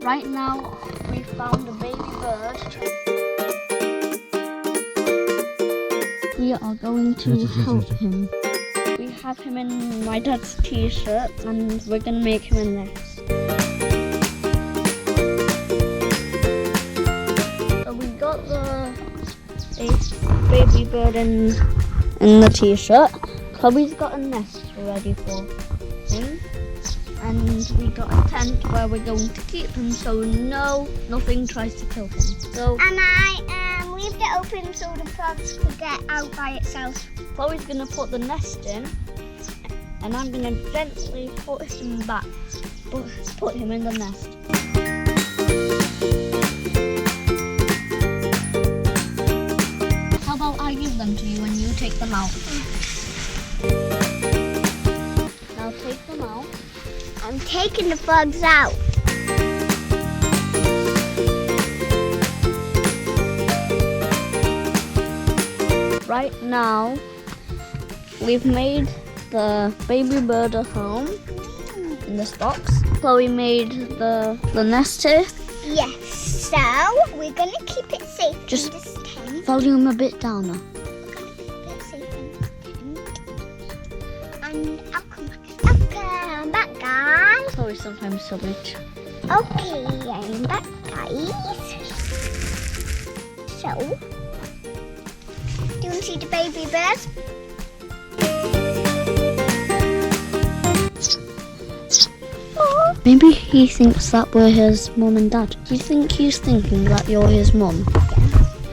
Right now, we found a baby bird. We are going to help him. We have him in my dad's t-shirt and we're going to make him a nest. So we got the baby bird in the t-shirt. Chloe's got a nest ready for him. And we got a tent where we're going to keep him so nothing tries to kill him. So, and I leave it open so the frogs could get out by itself. Chloe's going to put the nest in and I'm going to gently put him back, put him in the nest. How about I give them to you and you take them out? Now take them out. I'm taking the frogs out. Right now, we've made the baby bird a home in this box. Chloe made the nest here. Yes, so we're going to keep it safe Just in this tent. volume a bit down now. We're going to keep it safe in this tent. And I'll come back, guys. Chloe sometimes silly. Okay, I'm back, guys. So, do you want to see the baby bird? Maybe he thinks that we're his mum and dad. Do you think he's thinking that you're his mum? Yeah.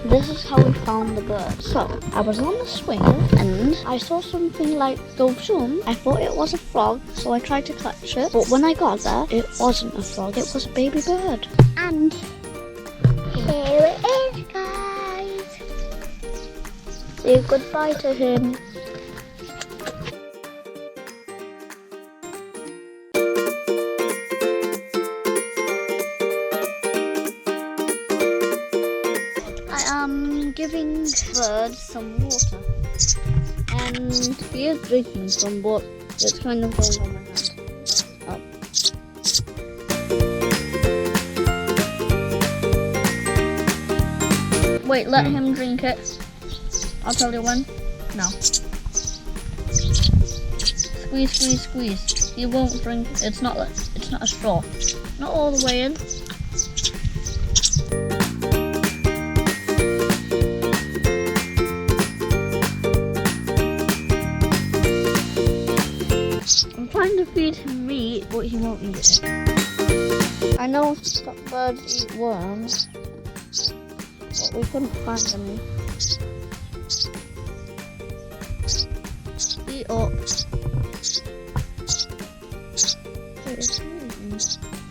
This is how we found the bird. So, I was on the swing and I saw something like go zoom. I thought it was a frog, so I tried to catch it. But when I got there, it wasn't a frog, it was a baby bird. And here it is, guys. Say goodbye to him. I am giving birds some water and he is drinking some, but it's kind of going on my hand. Wait, let him drink it. I'll tell you when. No. Squeeze, squeeze, squeeze. He won't drink. It's not a straw. Not all the way in. I'm trying to feed him meat, but he won't eat it. I know birds eat worms, but we couldn't find any. Eat up.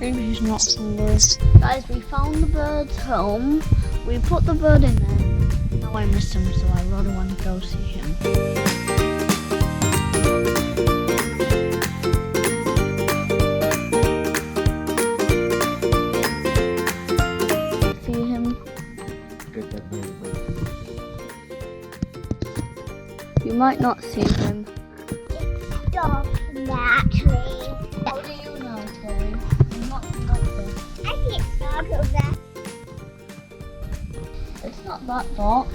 Maybe he's not hungry. Guys, we found the bird's home. We put the bird in there. Now I miss him, so I really want to go see him. See him? You might not see him. Dog, naturally. How do you know, Chloe? I'm not there. I see a dog over there. It's not that dark.